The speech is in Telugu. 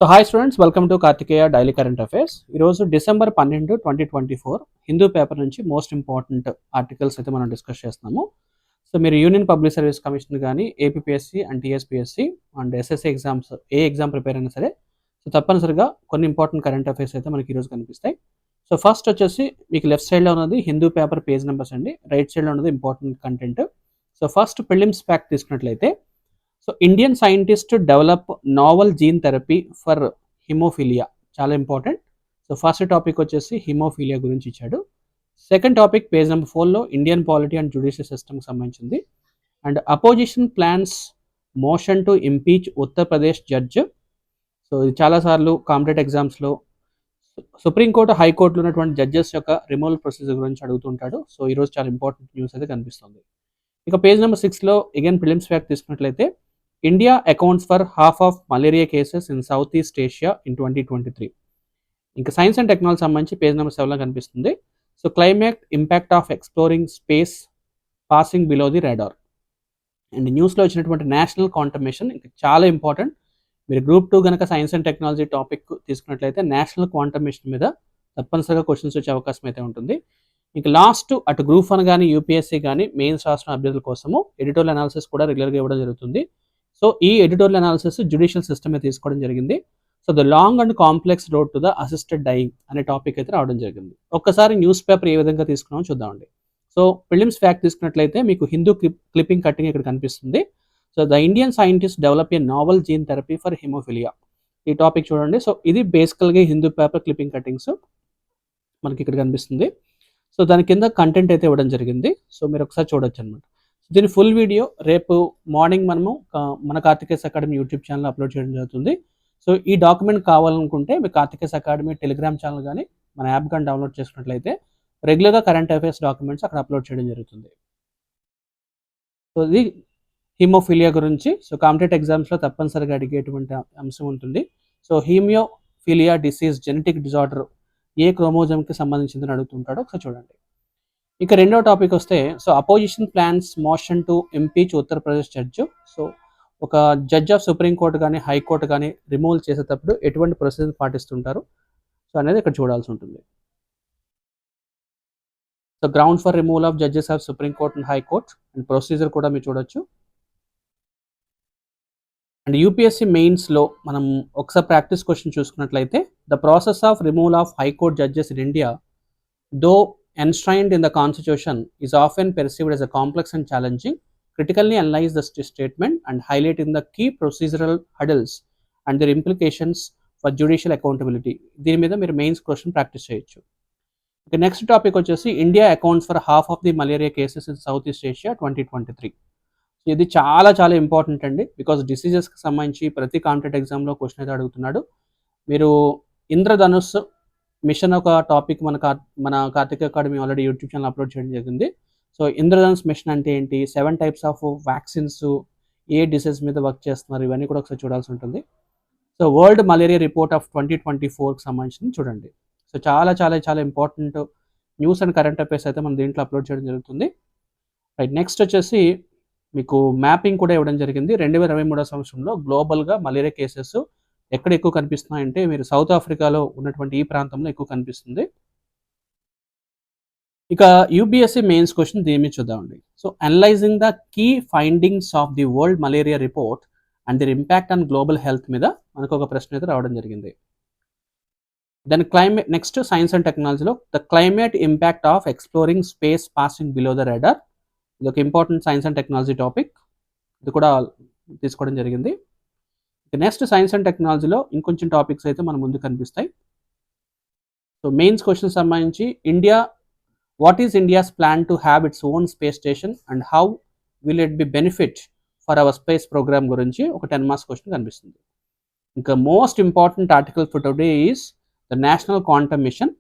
So hi students, welcome to Karthikeya daily current affairs. ఈరోజు డిసెంబర్ 12, 2024 హిందూ పేపర్ నుంచి మోస్ట్ ఇంపార్టెంట్ ఆర్టికల్స్ అయితే మనం డిస్కస్ చేస్తున్నాము. సో మీరు యూనియన్ పబ్లిక్ సర్వీస్ కమిషన్ కానీ APSC and TSPSC and SSC exams ఏ ఎగ్జామ్ ప్రిపేర్ అయినా సరే సో తప్పనిసరిగా కొన్ని ఇంపార్టెంట్ కరెంట్ అఫైర్స్ అయితే మనకి ఈరోజు కనిపిస్తాయి. సో ఫస్ట్ వచ్చేసి మీకు లెఫ్ట్ సైడ్లో ఉన్నది హిందూ పేపర్ పేజ్ నెంబర్స్ అండి, రైట్ సైడ్లో ఉన్నది important content. So first prelims fact తీసుకున్నట్లయితే so Indian scientist develop novel gene therapy for haemophilia, చాలా ఇంపార్టెంట్. సో ఫస్ట్ టాపిక్ వచ్చేసి హిమోఫిలియా గురించి ఇచ్చాడు. సెకండ్ టాపిక్ పేజ్ నెంబర్ 4లో ఇండియన్ పాలిటీ అండ్ జ్యుడిషియల్ సిస్టమ్కి సంబంధించింది. And opposition plans motion to impeach Uttar Pradesh judge. So ఇది చాలాసార్లు కాంపిటేటివ్ ఎగ్జామ్స్లో సుప్రీంకోర్టు హైకోర్టులో ఉన్నటువంటి జడ్జెస్ యొక్క రిమూవల్ ప్రొసీజర్ గురించి అడుగుతుంటాడు. సో ఈరోజు చాలా ఇంపార్టెంట్ న్యూస్ అయితే కనిపిస్తుంది. ఇక పేజ్ నెంబర్ 6లో అగైన్ ప్రిలిమ్స్ ఫ్యాక్ట్ తీసుకున్నట్లయితే India accounts for half of malaria cases in south east Asia in 2023. ఇంకా సైన్స్ అండ్ టెక్నాలజీ సంబంధించి పేజ్ నెంబర్ 7లో కనిపిస్తుంది. So climate impact of exploring space passing below the radar. And న్యూస్లో వచ్చినటువంటి నేషనల్ క్వాంటమ్ ఇంకా చాలా ఇంపార్టెంట్. మీరు గ్రూప్ 2 కనుక సైన్స్ అండ్ టెక్నాలజీ టాపిక్ తీసుకున్నట్లయితే నేషనల్ క్వాంటమ్ మీద తప్పనిసరిగా క్వశ్చన్స్ వచ్చే అవకాశం అయితే ఉంటుంది. ఇంకా లాస్ట్ అటు గ్రూప్ 1 కానీ యూపీఎస్సీ కానీ మెయిన్స్ రాష్ట్ర అభ్యర్థుల కోసము ఎడిటోరియల్ అనాలిసిస్ కూడా రెగ్యులర్గా ఇవ్వడం జరుగుతుంది. సో ఈ ఎడిటోరియల్ అనాలిసిస్ జ్యుడిషియల్ సిస్టమ్ తీసుకోవడం జరిగింది. So the long and complex road to the assisted dying అనే టాపిక్ అయితే రావడం జరిగింది. ఒక్కసారి న్యూస్ పేపర్ ఏ విధంగా తీసుకున్నామో చూద్దామండి. సో ప్రిలిమ్స్ ఫ్యాక్ట్ తీసుకున్నట్లయితే మీకు హిందూ క్లిప్పింగ్ కట్టింగ్ ఇక్కడ కనిపిస్తుంది. So the Indian scientist develop a novel gene therapy for hemophilia, ఈ టాపిక్ చూడండి. సో ఇది బేసికల్గా హిందూ పేపర్ క్లిప్పింగ్ కట్టింగ్స్ మనకి ఇక్కడ కనిపిస్తుంది. సో దాని కింద కంటెంట్ అయితే ఇవ్వడం జరిగింది. సో మీరు ఒకసారి చూడొచ్చు అనమాట. దీని ఫుల్ వీడియో రేపు మార్నింగ్ మనము మన Karthikes academy YouTube channel upload చేయడం జరుగుతుంది. సో ఈ డాక్యుమెంట్ కావాలనుకుంటే మీ కార్తికేస్ అకాడమీ టెలిగ్రామ్ ఛానల్ కానీ మన యాప్ కానీ డౌన్లోడ్ చేసుకున్నట్లయితే రెగ్యులర్గా కరెంట్ అఫైర్స్ డాక్యుమెంట్స్ అక్కడ అప్లోడ్ చేయడం జరుగుతుంది. సో ఇది హిమోఫిలియా గురించి. సో కాంపిటేటివ్ ఎగ్జామ్స్లో తప్పనిసరిగా అడిగేటువంటి అంశం ఉంటుంది. So haemophilia disease genetic disorder ఏ క్రోమోజోమ్కి సంబంధించిందని అడుగుతుంటాడో ఒకసారి చూడండి. ఇక రెండో టాపిక్ వస్తే so opposition plans motion to impeach Uttar Pradesh judge. So ఒక జడ్జ్ ఆఫ్ సుప్రీంకోర్టు కానీ హైకోర్టు కానీ రిమూవల్ చేసేటప్పుడు ఎటువంటి ప్రొసీజర్ పాటిస్తుంటారు సో అనేది ఇక్కడ చూడాల్సి ఉంటుంది. So ground for removal of judges of supreme court and high court and procedure కూడా మీరు చూడొచ్చు. అండ్ యూపీఎస్సీ మెయిన్స్లో మనం ఒకసారి ప్రాక్టీస్ క్వశ్చన్ చూసుకున్నట్లయితే the process of removal of high court judges in India though enshrined in the constitution is often perceived as a complex and challenging. Critically analyze the statement and highlighting the key procedural hurdles and their implications for judicial accountability. దీని మీద మీరు మెయిన్స్ క్వశ్చన్ ప్రాక్టీస్ చేయొచ్చు. ఇక నెక్స్ట్ టాపిక్ వచ్చేసి India accounts for half of the malaria cases in south east Asia 2023. ఇది చాలా చాలా ఇంపార్టెంట్ అండి, బికాస్ డిసీజెస్కి సంబంధించి ప్రతి కాంపిటేటివ్ ఎగ్జామ్లో క్వశ్చన్ అయితే అడుగుతున్నాడు. మీరు ఇంద్రధనుస్ మిషన్ ఒక టాపిక్ మన Karthikeya academy already YouTube channel upload చేయడం జరిగింది. సో ఇంద్రధనుస్ మిషన్ అంటే ఏంటి, 7 టైప్స్ ఆఫ్ వ్యాక్సిన్స్ ఏ డిసీజ్ మీద వర్క్ చేస్తున్నారు, ఇవన్నీ కూడా ఒకసారి చూడాల్సి ఉంటుంది. So world malaria report of 2024కి సంబంధించి చూడండి. సో చాలా చాలా చాలా important news and current affairs అయితే మనం దీంట్లో అప్లోడ్ చేయడం జరుగుతుంది. రైట్, నెక్స్ట్ వచ్చేసి మీకు మ్యాపింగ్ కూడా ఇవ్వడం జరిగింది. 2023 సంవత్సరంలో గ్లోబల్గా మలేరియా కేసెస్ ఎక్కడ ఎక్కువ కనిపిస్తున్నాయంటే మీరు సౌత్ ఆఫ్రికాలో ఉన్నటువంటి ఈ ప్రాంతంలో ఎక్కువ కనిపిస్తుంది. ఇక యూపీఎస్సీ మెయిన్స్ క్వశ్చన్ దీని మీద చూద్దామండి. So analysing the key findings of the world malaria report and their impact on global health మీద మనకు ఒక ప్రశ్న అయితే రావడం జరిగింది. దాని క్లైమేట్ నెక్స్ట్ సైన్స్ అండ్ టెక్నాలజీలో the climate impact of exploring space passing below the radar. ఇది ఒక important science and technology topic, ఇది కూడా తీసుకోవడం జరిగింది. నెక్స్ట్ సైన్స్ అండ్ టెక్నాలజీలో ఇంకొంచెం టాపిక్స్ అయితే మన ముందు కనిపిస్తాయి. సో మెయిన్స్ క్వశ్చన్ సంబంధించి what is India's plan to have its own space station and how will it be benefit for our space program గురించి ఒక 10 మార్క్స్ క్వశ్చన్ కనిపిస్తుంది. ఇంకా most important article for today is the national quantum machine.